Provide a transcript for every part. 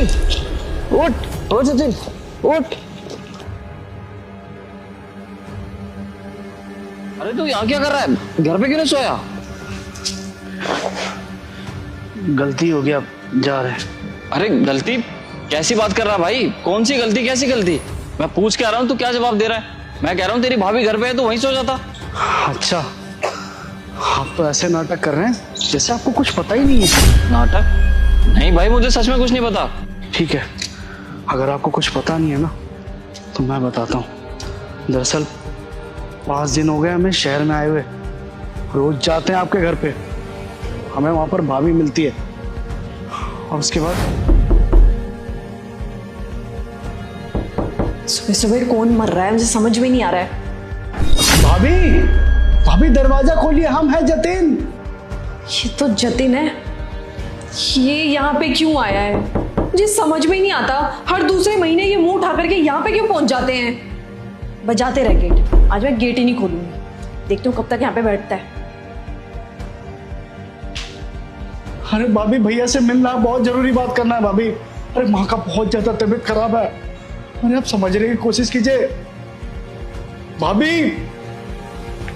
सचिन उठ, ओ सचिन उठ। अरे तू यहाँ क्या कर रहा है? घर पे क्यों नहीं सोया? गलती हो गया, जा रहे हैं। अरे गलती? कैसी बात कर रहा है भाई? कौन सी गलती, कैसी गलती? मैं पूछ के आ रहा हूँ, तू क्या जवाब दे रहा है? मैं कह रहा हूँ तेरी भाभी घर पे है, तो वहीं सो जाता। अच्छा, आप तो ऐसे नाटक कर रहे हैं जैसे आपको कुछ पता ही नहीं है। नाटक? नहीं भाई, मुझे सच में कुछ नहीं पता। ठीक है, अगर आपको कुछ पता नहीं है ना तो मैं बताता हूँ। दरअसल 5 दिन हो गए हमें शहर में आए हुए। रोज जाते हैं आपके घर पे, हमें वहां पर भाभी मिलती है और उसके बाद सुबह सुबह कौन मर रहा है, मुझे समझ में नहीं आ रहा है। भाभी, भाभी दरवाजा खोलिए, हम हैं जतिन। ये तो जतिन है, ये यहाँ पे क्यों आया है मुझे समझ में नहीं आता। हर दूसरे महीने ये मुंह उठा करके यहाँ पे क्यों पहुंच जाते हैं। बजाते रह गेट, आज मैं गेट ही नहीं खोलूंगी, देखती हूँ कब तक यहाँ पे बैठता है। अरे भाभी, भैया से मिलना है, बहुत जरूरी बात करना है भाभी। अरे माँ का बहुत ज्यादा तबीयत खराब है। अरे आप समझने की कोशिश कीजिए भाभी।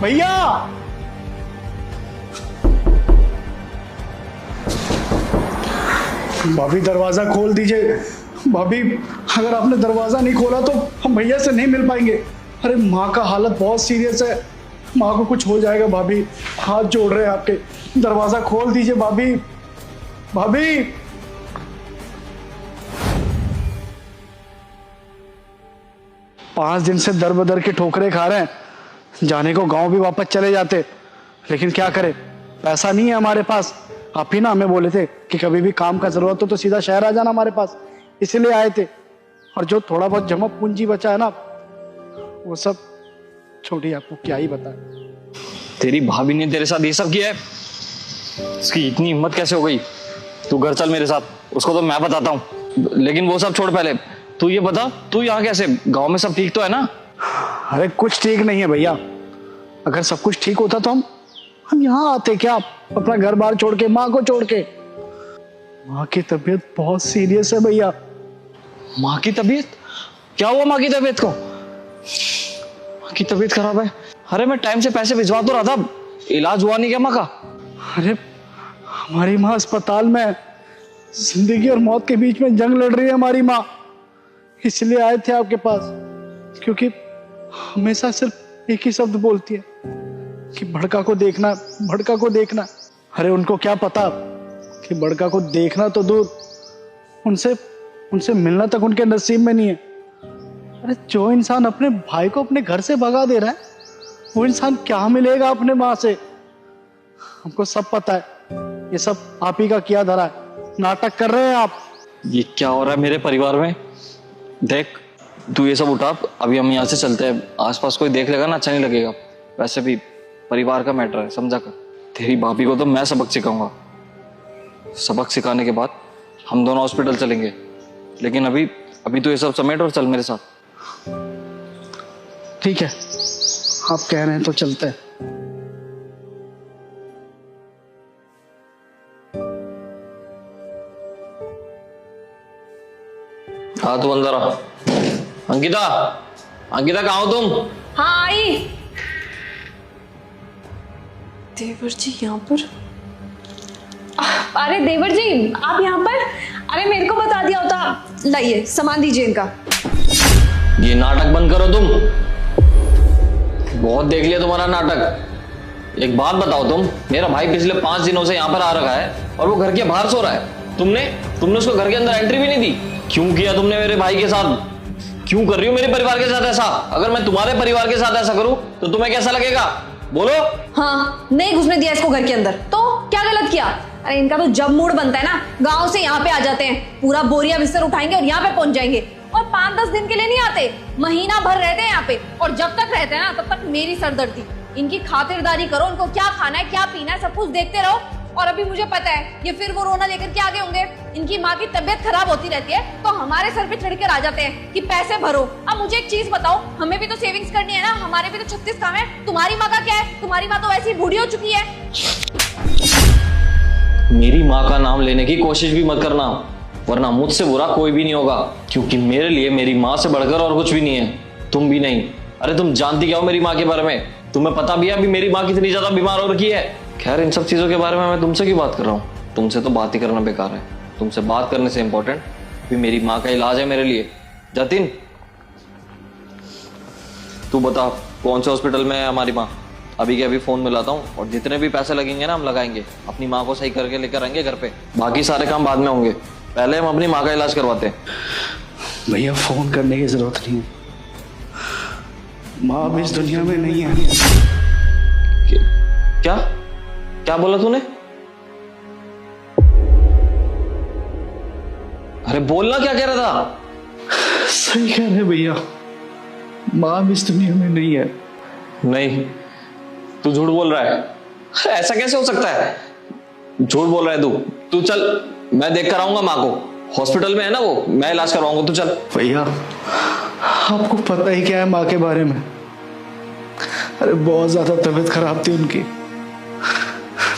भैया, भाभी दरवाजा खोल दीजिए। भाभी, अगर आपने दरवाजा नहीं खोला तो हम भैया से नहीं मिल पाएंगे। अरे माँ का हालत बहुत सीरियस है, माँ को कुछ हो जाएगा। भाभी हाथ जोड़ रहे हैं आपके, दरवाजा खोल दीजिए भाभी। भाभी, 5 दिन से दर बदर के ठोकरे खा रहे हैं। जाने को गांव भी वापस चले जाते, लेकिन क्या करें, पैसा नहीं है हमारे पास। आप ही ना हमें बोले थे कि कभी भी काम का जरूरत हो तो सीधा शहर आ जाना हमारे पास, इसीलिए आए थे। और जो थोड़ा बहुत जमा पूंजी बचा है ना, वो सब छोड़ी, आपको क्या ही बताएं। तेरी भाभी ने तेरे साथ ये सब किया है? इसकी इतनी हिम्मत कैसे हो गई? तू घर चल मेरे साथ, उसको तो मैं बताता हूँ। लेकिन वो सब छोड़, पहले तू ये बता, तू यहाँ कैसे? गांव में सब ठीक तो है ना? अरे कुछ ठीक नहीं है भैया। अगर सब कुछ ठीक होता तो हम यहाँ आते क्या? अपना घर बार छोड़ के, माँ को छोड़ के। माँ की तबीयत बहुत सीरियस है भैया। माँ की तबीयत? क्या हुआ माँ की तबीयत को? माँ की तबीयत खराब है? अरे मैं टाइम से पैसे भिजवा तो रहा था, इलाज हुआ नहीं क्या माँ का? अरे हमारी माँ अस्पताल में है, जिंदगी और मौत के बीच में जंग लड़ रही है हमारी माँ। इसलिए आए थे आपके पास, क्योंकि हमेशा सिर्फ एक ही शब्द बोलती है कि बड़का को देखना, बड़का को देखना। अरे उनको क्या पता कि बड़का को देखना तो दूर, उनसे मिलना तक उनके नसीब में नहीं है। अरे जो इंसान अपने भाई को अपने घर से भगा दे रहा है, वो इंसान क्या मिलेगा अपने माँ से? हमको सब पता है, ये सब आप ही का किया धरा है। नाटक कर रहे हैं आप। ये क्या हो रहा है मेरे परिवार में? देख, तू ये सब उठा, अभी हम यहाँ से चलते हैं। आसपास कोई देख लेगा ना, अच्छा नहीं लगेगा। वैसे भी परिवार का मैटर है, समझा कर। तेरी भाभी को तो मैं सबक सिखाऊंगा। सबक सिखाने के बाद हम दोनों हॉस्पिटल चलेंगे, लेकिन अभी तो ये सब समेट और चल मेरे साथ। ठीक है, आप कह रहे हैं तो चलते हैं। हाँ तू अंदर आ। अंकिता, अंकिता कहाँ हो तुम? हाँ आई। देवर जी यहाँ पर? अरे देवर जी आप यहाँ पर? अरे मेरे को बता दिया होता। लाइए सामान दीजिए इनका। ये नाटक बंद करो तुम, बहुत देख लिया तुम्हारा नाटक। एक बात बताओ तुम, मेरा भाई पिछले 5 दिनों से यहाँ पर आ रखा है और वो घर के बाहर सो रहा है। तुमने उसको घर के अंदर एंट्री भी नहीं दी। क्यों किया तुमने मेरे भाई के साथ? क्यों कर रही हो मेरे परिवार के साथ ऐसा? अगर मैं तुम्हारे परिवार के साथ ऐसा करूं तो तुम्हें कैसा लगेगा? बोलो। हाँ, नहीं घुसने दिया इसको घर के अंदर, तो क्या गलत किया? अरे इनका तो जब मूड बनता है ना, गांव से यहाँ पे आ जाते हैं, पूरा बोरिया बिस्तर उठाएंगे और यहाँ पे पहुंच जाएंगे। और 5-10 दिन के लिए नहीं आते, महीना भर रहते हैं यहाँ पे। और जब तक रहते हैं ना, तब तक मेरी सरदर्दी। इनकी खातिरदारी करो, इनको क्या खाना है, क्या पीना है, सब कुछ देखते रहो। और अभी मुझे पता है ये फिर वो रोना लेकर के आगे होंगे। इनकी माँ की तबीयत खराब होती रहती है तो हमारे सर पे चढ़कर आ जाते हैं कि पैसे भरो। अब मुझे एक चीज बताओ, हमें भी तो सेविंग्स करनी है ना, हमारे भी तो 36 काम है। तुम्हारी माँ का क्या है? तुम्हारी माँ तो वैसे ही बूढ़ी हो चुकी है। मेरी माँ का नाम लेने की कोशिश भी मत करना। वरना मुझसे बुरा कोई भी नहीं होगा, क्योंकि मेरे लिए मेरी माँ से बढ़कर और कुछ भी नहीं है, तुम भी नहीं। अरे तुम जानती क्या हो मेरी माँ के बारे में? तुम्हें पता भी है अभी मेरी माँ कितनी ज्यादा बीमार हो रखी है। खैर इन सब चीजों के बारे में मैं तुमसे क्यों बात कर रहा हूँ, तुमसे तो बात ही करना बेकार है। तुमसे बात करने से इंपॉर्टेंट भी मेरी माँ का इलाज है मेरे लिए। जतिन तू बता कौन से हॉस्पिटल में है हमारी माँ? अभी के अभी फोन मिलाता हूँ और जितने भी पैसे लगेंगे ना हम लगाएंगे, अपनी माँ को सही करके लेकर आएंगे घर पे। बाकी सारे काम बाद में होंगे, पहले हम अपनी माँ का इलाज करवाते हैं। भैया फोन करने की जरूरत नहीं है, माँ अब इस दुनिया में नहीं है। क्या क्या बोला तूने? अरे बोलना क्या कह रहा था? सही कह रहे भैया, माँ अब इस दुनिया में नहीं है। नहीं, तू झूठ बोल रहा है। ऐसा कैसे हो सकता है? झूठ बोल रहा है तू चल, मैं देख कर आऊंगा माँ को, हॉस्पिटल में है ना वो, मैं इलाज करवाऊंगा, तू चल। भैया आपको पता ही क्या है माँ के बारे में? अरे बहुत ज्यादा तबीयत खराब थी उनकी,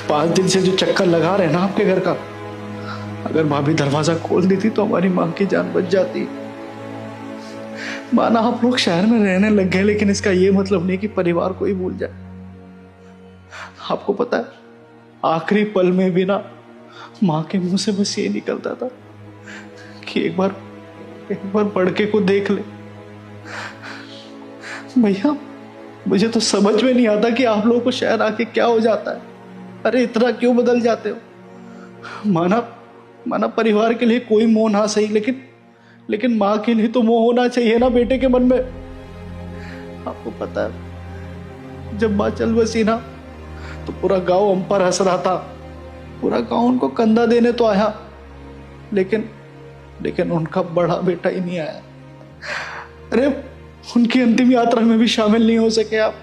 5 दिन से जो चक्कर लगा रहे हैं ना आपके घर का, अगर भाभी दरवाजा खोल देती तो हमारी माँ की जान बच जाती। माना आप लोग शहर में रहने लग गए, लेकिन इसका ये मतलब नहीं कि परिवार को ही भूल जाए। आपको पता है आखिरी पल में भी ना माँ के मुंह से बस ये निकलता था कि एक बार बड़के को देख ले। भैया मुझे तो समझ में नहीं आता कि आप लोगों को शहर आके क्या हो जाता है। अरे इतना क्यों बदल जाते हो? माना परिवार के लिए कोई मोह ना सही, लेकिन माँ के लिए तो मोह होना चाहिए ना बेटे के मन में। आपको पता है जब माँ चल बसी ना तो पूरा गांव हम पर हंस रहा था, पूरा गांव उनको कंधा देने तो आया, लेकिन उनका बड़ा बेटा ही नहीं आया। अरे उनकी अंतिम यात्रा में भी शामिल नहीं हो सके आप।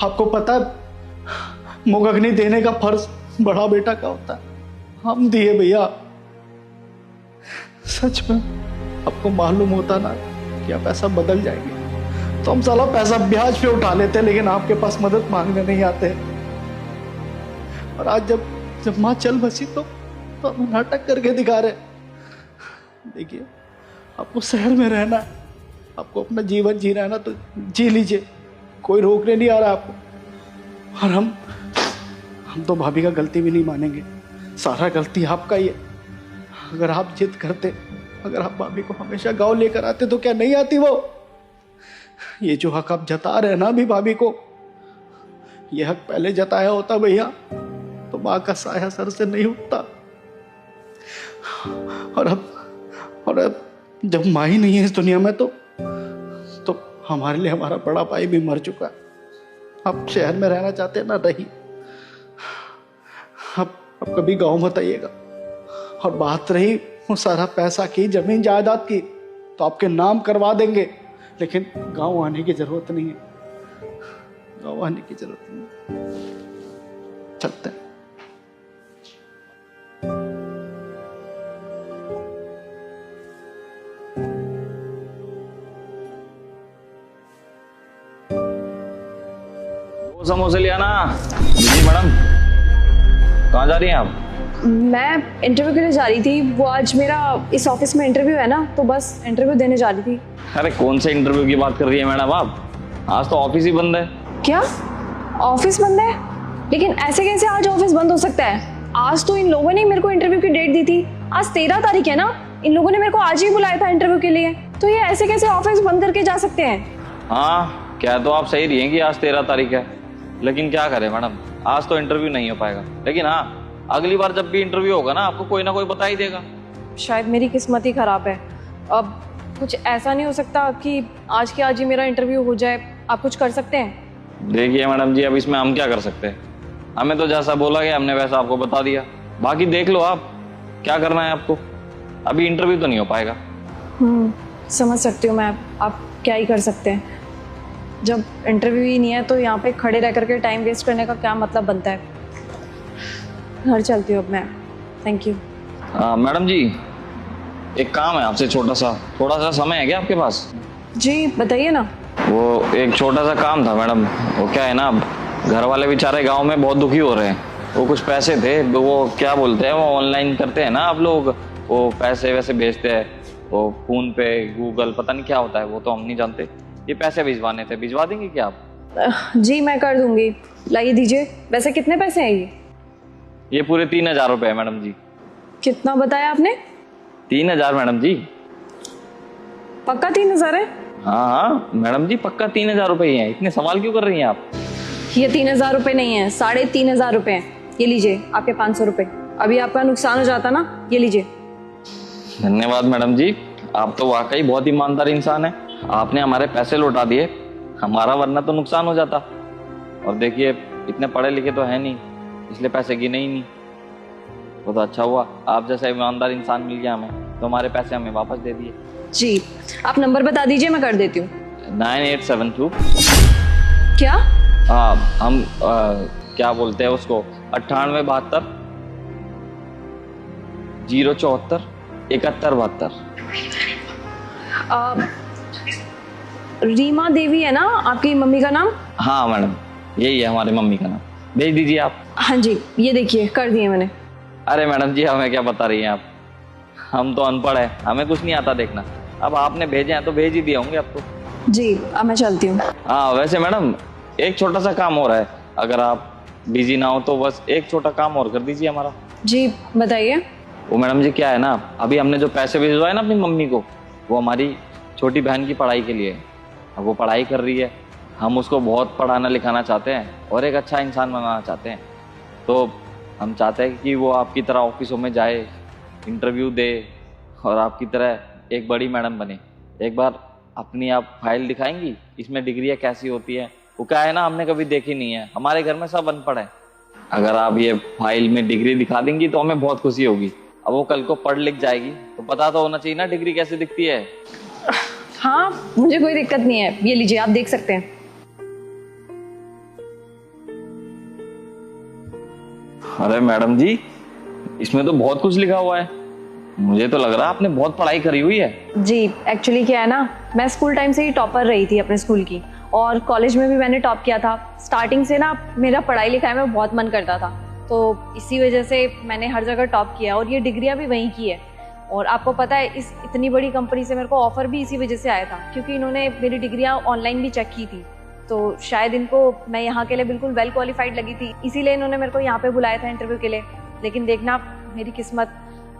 आपको पता है मुखग्नि देने का फर्ज बड़ा बेटा का होता है, हम दिए भैया। सच में आपको मालूम होता ना कि आप ऐसा बदल जाएंगे तो हम साला पैसा ब्याज पे उठा लेते, लेकिन आपके पास मदद मांगने नहीं आते। और आज जब माँ चल बसी तो हम नाटक करके दिखा रहे। देखिए आपको शहर में रहना है, आपको अपना जीवन जीना है ना तो जी लीजिए, कोई रोकने नहीं आ रहा आपको। और हम तो भाभी का गलती भी नहीं मानेंगे, सारा गलती आपका ही है। अगर आप जिद करते, अगर आप भाभी को हमेशा गांव लेकर आते तो क्या नहीं आती वो? ये जो हक आप जता रहे हैं ना अभी भाभी को, ये हक पहले जताया होता भैया तो माँ का साया सर से नहीं उठता। और अब जब माँ ही नहीं है इस दुनिया में तो हमारे लिए हमारा बड़ा भाई भी मर चुका है। आप शहर में रहना चाहते हैं ना, रही। अब कभी गांव मत आइएगा। और बात रही वो सारा पैसा की, जमीन जायदाद की, तो आपके नाम करवा देंगे, लेकिन गांव आने की जरूरत नहीं है। गांव आने की जरूरत नहीं है। चलते हैं। समोसे लिया ना। जी मैडम, कहाँ जा रही हैं आप? मैं इंटरव्यू के लिए जा रही थी, वो आज मेरा इस ऑफिस में इंटरव्यू है ना, तो बस इंटरव्यू देने जा रही थी। अरे कौन से इंटरव्यू की बात कर रही है मैडम आप? आज तो ऑफिस ही बंद है। क्या ऑफिस बंद है? लेकिन ऐसे कैसे आज ऑफिस बंद हो सकता है? आज तो इन लोगों ने मेरे को इंटरव्यू की डेट दी थी, आज 13 तारीख है ना, इन लोगों ने मेरे को आज ही बुलाया था इंटरव्यू के लिए, तो ये ऐसे कैसे ऑफिस बंद करके जा सकते हैं? हाँ क्या तो आप सही रही हैं कि आज 13 तारीख है, लेकिन क्या करें मैडम, आज तो इंटरव्यू नहीं हो पाएगा। लेकिन हाँ अगली बार जब भी इंटरव्यू होगा ना आपको कोई ना कोई बता ही देगा। शायद मेरी किस्मत ही खराब है। अब कुछ ऐसा नहीं हो सकता कि आज के आज ही मेरा इंटरव्यू हो जाए? आप कुछ कर सकते हैं? देखिए मैडम जी, अब इसमें हम क्या कर सकते हैं? हमें तो जैसा बोला गया हमने वैसा आपको बता दिया, बाकी देख लो आप क्या करना है आपको। अभी इंटरव्यू तो नहीं हो पाएगा। समझ सकती हूँ मैं, आप क्या ही कर सकते हैं। जब इंटरव्यू ही नहीं है तो यहाँ पे खड़े रह करके टाइम वेस्ट करने का क्या मतलब बनता है। घर चलती हूँ अब मैं, थैंक यू। मैडम जी एक काम है आपसे, थोड़ा सा समय है क्या आपके पास? जी बताइए ना। वो एक छोटा सा काम था मैडम। वो क्या है ना, अब घर वाले बेचारे गांव में बहुत दुखी हो रहे हैं। वो कुछ पैसे थे, वो क्या बोलते हैं, वो ऑनलाइन करते हैं ना आप लोग, वो पैसे वैसे भेजते हैं, वो फोन पे गूगल पता नहीं क्या होता है, वो तो हम नहीं जानते। ये पैसे भिजवाने थे, भिजवा देंगे क्या आप? जी मैं कर दूंगी, लाइए दीजिए। वैसे कितने पैसे हैं ये पूरे 3,000 रुपए है मैडम जी। कितना बताया आपने? 3,000 मैडम जी। पक्का 3,000 है? हाँ हाँ मैडम जी, पक्का 3,000 रुपए ही हैं। इतने सवाल क्यों कर रही हैं आप? ये 3,000 रुपए नहीं है, 3,500 रुपए हैं। ये लीजिए आपके 500 रुपए। अभी आपका नुकसान हो जाता ना, ये लीजिए। धन्यवाद मैडम जी, आप तो वाकई बहुत ईमानदार इंसान है। आपने हमारे पैसे लौटा दिए, हमारा वरना तो नुकसान हो जाता। और देखिए इतने पढ़े लिखे तो है नहीं, इसलिए पैसे गिने ही नहीं। वो तो अच्छा हुआ, आप जैसा ईमानदार इंसान मिल गया हमें, तो हमारे पैसे हमें वापस दे दिए। जी आप नंबर बता दीजिए, मैं कर देती हूँ। 9872। क्या? हाँ हम क्या बोलते हैं उसको, 9872 074 7172। रीमा देवी है ना आपकी मम्मी का नाम? हाँ मैडम, यही है हमारी मम्मी का नाम। भेज दीजिए आप। हाँ जी ये देखिए, कर दिए मैंने। अरे मैडम जी, हमें क्या बता रही हैं आप, हम तो अनपढ़ हैं, हमें कुछ नहीं आता देखना। अब आपने भेजे हैं तो भेज ही दिए होंगे अब तो। जी अब मैं चलती हूँ। हाँ वैसे मैडम, एक छोटा सा काम हो रहा है, अगर आप बिजी ना हो तो बस एक छोटा काम और कर दीजिए हमारा। जी बताइए। वो मैडम जी क्या है ना, अभी हमने जो पैसे भिजवाए ना अपनी मम्मी को, वो हमारी छोटी बहन की पढ़ाई के लिए है। अब वो पढ़ाई कर रही है, हम उसको बहुत पढ़ाना लिखाना चाहते हैं और एक अच्छा इंसान बनाना चाहते हैं। तो हम चाहते हैं कि वो आपकी तरह ऑफिसों में जाए, इंटरव्यू दे और आपकी तरह एक बड़ी मैडम बने। एक बार अपनी आप फाइल दिखाएंगी, इसमें डिग्रियाँ कैसी होती है, वो क्या है ना, हमने कभी देखी नहीं है, हमारे घर में सब अनपढ़ है। अगर आप ये फाइल में डिग्री दिखा देंगी तो हमें बहुत खुशी होगी। अब वो कल को पढ़ लिख जाएगी तो पता तो होना चाहिए ना डिग्री कैसे दिखती है। हाँ मुझे कोई दिक्कत नहीं है, ये लीजिए आप देख सकते हैं। अरे मैडम जी, इसमें तो बहुत कुछ लिखा हुआ है, मुझे तो लग रहा है आपने बहुत पढ़ाई करी हुई है। जी एक्चुअली क्या है ना, मैं स्कूल टाइम से ही टॉपर रही थी अपने स्कूल की, और कॉलेज में भी मैंने टॉप किया था। स्टार्टिंग से ना मेरा पढ़ाई लिखाई में बहुत मन करता था, तो इसी वजह से मैंने हर जगह टॉप किया और ये डिग्रियां भी वहीं की है। और आपको पता है, इस इतनी बड़ी कंपनी से मेरे को ऑफर भी इसी वजह से आया था, क्योंकि इन्होंने मेरी डिग्रियां ऑनलाइन भी चेक की थी। तो शायद इनको मैं यहाँ के लिए बिल्कुल वेल क्वालिफाइड लगी थी, इसीलिए इन्होंने मेरे को यहाँ पे बुलाया था इंटरव्यू के लिए। लेकिन देखना मेरी किस्मत,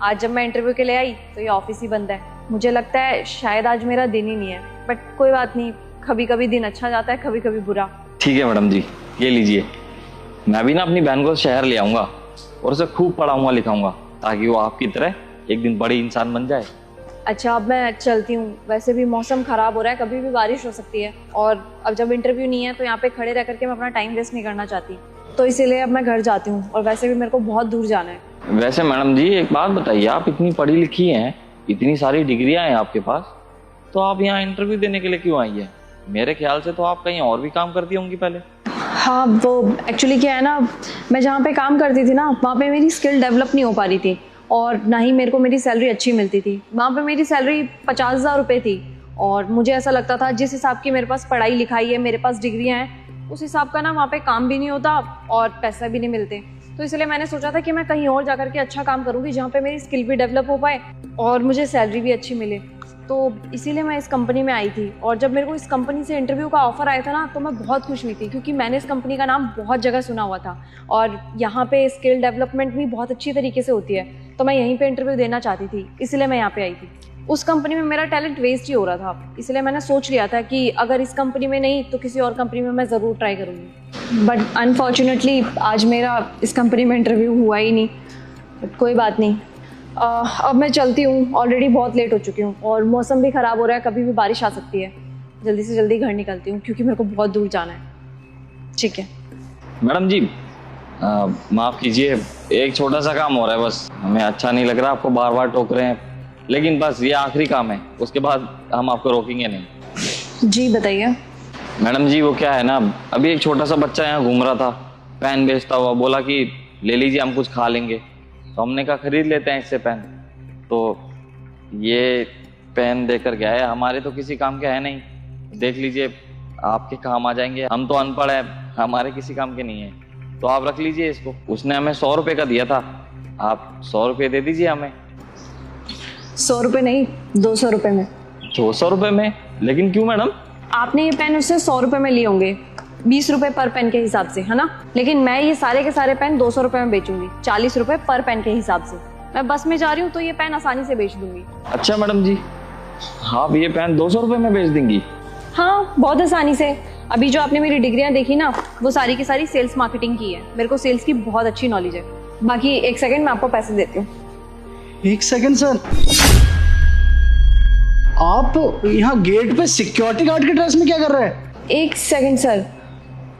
आज जब मैं इंटरव्यू के लिए आई तो ये ऑफिस ही बंद है। मुझे लगता है शायद आज मेरा दिन ही नहीं है, बट कोई बात नहीं, कभी कभी दिन अच्छा जाता है, कभी कभी बुरा। ठीक है मैडम जी, ये लीजिए। मैं भी ना अपनी बहन को शहर ले आऊंगा और उसे खूब पढ़ाऊंगा लिखाऊंगा, ताकि वो आपकी तरह एक दिन बड़ी इंसान बन जाए। अच्छा अब मैं चलती हूँ, वैसे भी मौसम खराब हो रहा है, कभी भी बारिश हो सकती है। और अब जब इंटरव्यू नहीं है तो यहाँ पे खड़े रह करके मैं अपना टाइम वेस्ट नहीं करना चाहती, तो इसीलिए अब मैं घर जाती हूँ। और वैसे भी मेरे को बहुत दूर जाना है। वैसे मैडम जी एक बात बताइए, आप इतनी पढ़ी लिखी हैं, इतनी सारी डिग्रियां हैं आपके पास, तो आप यहाँ इंटरव्यू देने के लिए क्यों आई है? मेरे ख्याल से तो आप कहीं और भी काम करती होंगी पहले। हाँ वो एक्चुअली क्या है ना, मैं जहाँ पे काम करती थी ना, वहाँ पे मेरी स्किल डेवलप नहीं हो पा रही थी, और ना ही मेरे को मेरी सैलरी अच्छी मिलती थी। वहाँ पे मेरी सैलरी 50,000 रुपये थी, और मुझे ऐसा लगता था जिस हिसाब की मेरे पास पढ़ाई लिखाई है, मेरे पास डिग्रियाँ हैं, उस हिसाब का ना वहाँ पे काम भी नहीं होता और पैसा भी नहीं मिलते। तो इसलिए मैंने सोचा था कि मैं कहीं और जाकर के अच्छा काम करूँगी, जहाँ पे मेरी स्किल भी डेवलप हो पाए और मुझे सैलरी भी अच्छी मिले। तो इसीलिए मैं इस कंपनी में आई थी। और जब मेरे को इस कंपनी से इंटरव्यू का ऑफर आया था ना, तो मैं बहुत खुश हुई थी, क्योंकि मैंने इस कंपनी का नाम बहुत जगह सुना हुआ था और यहाँ पे स्किल डेवलपमेंट भी बहुत अच्छी तरीके से होती है। तो मैं यहीं पे इंटरव्यू देना चाहती थी, इसलिए मैं यहाँ पे आई थी। उस कंपनी में मेरा टैलेंट वेस्ट ही हो रहा था, इसलिए मैंने सोच लिया था कि अगर इस कंपनी में नहीं तो किसी और कंपनी में मैं ज़रूर ट्राई करूँगी। बट अनफॉर्चुनेटली आज मेरा इस कंपनी में इंटरव्यू हुआ ही नहीं। बट कोई बात नहीं, अब मैं चलती हूँ, ऑलरेडी बहुत लेट हो चुकी हूँ और मौसम भी ख़राब हो रहा है, कभी भी बारिश आ सकती है। जल्दी से जल्दी घर निकलती हूँ, क्योंकि मेरे को बहुत दूर जाना है। ठीक है मैडम जी, माफ़ कीजिए, एक छोटा सा काम हो रहा है बस। हमें अच्छा नहीं लग रहा आपको बार बार टोक रहे हैं, लेकिन बस ये आखिरी काम है, उसके बाद हम आपको रोकेंगे नहीं। जी बताइए। मैडम जी वो क्या है ना, अभी एक छोटा सा बच्चा यहाँ घूम रहा था, पेन बेचता हुआ, बोला कि ले लीजिए हम कुछ खा लेंगे। तो हमने कहा खरीद लेते हैं इससे पेन। तो ये पेन देकर गया है, हमारे तो किसी काम के है नहीं, देख लीजिए आपके काम आ जाएंगे। हम तो अनपढ़ हैं, हमारे किसी काम के नहीं है, तो आप रख लीजिए इसको। उसने हमें 100 रुपये का दिया था, आप 100 रुपये दे दीजिए हमें। 100 रुपए नहीं, 200 रुपए में। 200 रुपये में? लेकिन क्यों मैडम? आपने ये पेन उससे 100 रुपए में लिए होंगे, 20 रुपए पर पेन के हिसाब से, है ना? लेकिन मैं ये सारे के सारे पेन 200 रुपए में बेचूंगी, 40 रुपए पर पेन के हिसाब से। मैं बस में जा रही हूँ तो ये पेन आसानी से बेच दूंगी। अच्छा मैडम जी, आप ये पेन 200 रुपये में बेच देंगी? हाँ, बहुत आसानी से। अभी जो आपने मेरी डिग्रियां देखी ना, वो सारी की सारी सेल्स मार्केटिंग की है। मेरे को सेल्स की बहुत अच्छी नॉलेज है। बाकी 1 सेकंड मैं आपको पैसे देती हूँ। 1 सेकंड सर, आप यहाँ गेट पे सिक्योरिटी गार्ड के ड्रेस में क्या कर रहे हैं? 1 सेकंड सर,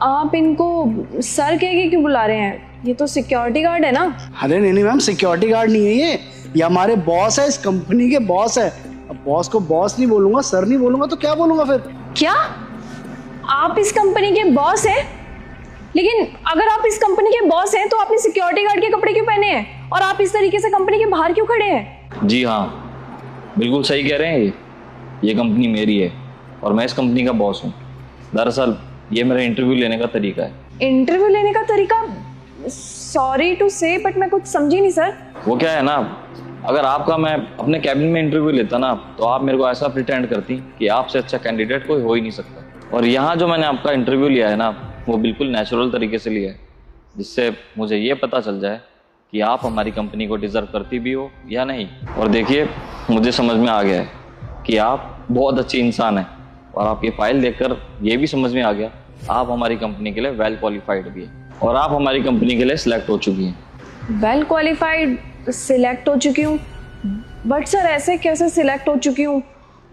आप इनको सर कह के क्यों बुला रहे हैं? ये तो सिक्योरिटी गार्ड है ना। अरे नहीं मैम, सिक्योरिटी गार्ड नहीं है ये हमारे बॉस है, इस कंपनी के बॉस है। अब बॉस को बॉस नहीं बोलूंगा, सर नहीं बोलूंगा तो क्या बोलूंगा फिर? क्या आप इस कंपनी के बॉस हैं? लेकिन अगर आप इस कंपनी के बॉस हैं तो आपने सिक्योरिटी गार्ड के कपड़े क्यों पहने हैं और आप इस तरीके से कंपनी के बाहर क्यों खड़े हैं? जी हाँ, बिल्कुल सही कह रहे हैं। ये कंपनी मेरी है और मैं इस कंपनी का बॉस हूँ। दरअसल ये मेरा इंटरव्यू लेने का तरीका है। इंटरव्यू लेने का तरीका? सॉरी टू से, बट मैं कुछ समझी नहीं सर। वो क्या है ना, अगर आपका मैं अपने कैबिन में इंटरव्यू लेता ना तो आप मेरे को ऐसा प्रिटेंड करती कि आपसे अच्छा कैंडिडेट कोई हो ही नहीं सकता। और यहाँ जो मैंने आपका इंटरव्यू लिया है ना, वो बिल्कुल नेचुरल तरीके से लिया है, जिससे मुझे ये पता चल जाए कि आप हमारी कंपनी को डिजर्व करती भी हो या नहीं। और देखिए, मुझे समझ में आ गया है कि आप बहुत अच्छी इंसान हैं और आपकी फाइल देखकर ये भी समझ में आ गया आप हमारी कंपनी के लिए वेल क्वालिफाइड भी हैं और आप हमारी कंपनी के लिए सिलेक्ट हो चुकी हैं। वेल क्वालिफाइड सिलेक्ट हो चुकी हूँ? बट सर ऐसे कैसे सिलेक्ट हो चुकी हूँ?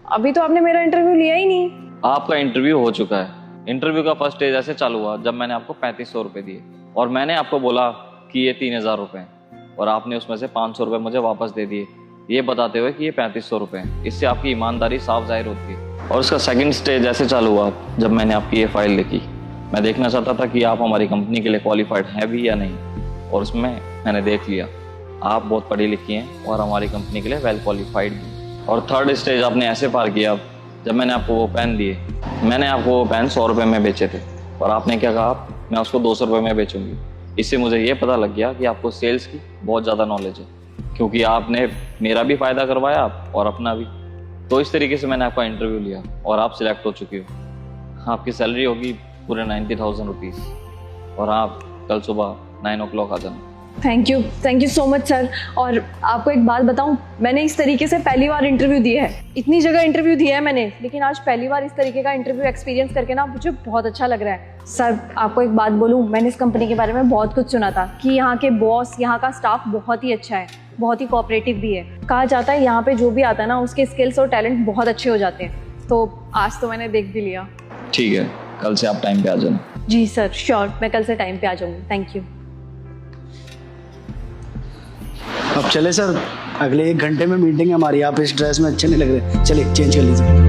अभी तो आपने मेरा इंटरव्यू लिया ही नहीं। आपका इंटरव्यू हो चुका है। इंटरव्यू का फर्स्ट स्टेज ऐसे चालू हुआ जब मैंने आपको 3500 रुपये दिए और मैंने आपको बोला कि ये 3000 रुपये हैं और आपने उसमें से 500 रुपये मुझे वापस दे दिए, ये बताते हुए कि ये 3500 रुपये हैं। इससे आपकी ईमानदारी साफ जाहिर होती है। और उसका सेकंड स्टेज ऐसे चालू हुआ जब मैंने आपकी ये फाइल लिखी। मैं देखना चाहता था कि आप हमारी कंपनी के लिए क्वालिफाइड हैं भी या नहीं, और उसमें मैंने देख लिया आप बहुत पढ़ी लिखी हैं और हमारी कंपनी के लिए वेल क्वालिफाइड भी। और थर्ड स्टेज आपने ऐसे पार किया जब मैंने आपको वो पेन दिए। मैंने आपको वो पेन 100 रुपये में बेचे थे और आपने क्या कहा, मैं उसको 200 रुपये में बेचूंगी। इससे मुझे ये पता लग गया कि आपको सेल्स की बहुत ज़्यादा नॉलेज है, क्योंकि आपने मेरा भी फ़ायदा करवाया और अपना भी। तो इस तरीके से मैंने आपका इंटरव्यू लिया और आप सिलेक्ट हो चुकी हो। आपकी सैलरी होगी पूरे 90,000 रुपीज़ और आप कल सुबह 9 o'clock आ जाना। Thank you so much sir. और आपको एक बात बताऊं, मैंने इस तरीके से पहली बार इंटरव्यू दिया है। इतनी जगह इंटरव्यू दिया है मैंने, लेकिन आज पहली बार इस तरीके का इंटरव्यू एक्सपीरियंस करके ना मुझे बहुत अच्छा लग रहा है। सर आपको एक बात बोलूं, मैंने इस कंपनी के बारे में बहुत कुछ सुना था कि यहाँ के बॉस, यहाँ का स्टाफ बहुत ही अच्छा है, बहुत ही कोऑपरेटिव भी है। कहा जाता है यहाँ पे जो भी आता है ना, उसके स्किल्स और टैलेंट बहुत अच्छे हो जाते हैं। तो आज तो मैंने देख भी लिया। ठीक है, कल से आप टाइम पे आ जाना। जी सर, श्योर, मैं कल से टाइम पे आ जाऊँगी। Thank you. अब चले सर, अगले 1 घंटे में मीटिंग है हमारी। आप इस ड्रेस में अच्छे नहीं लग रहे, चलिए चेंज कर लीजिए।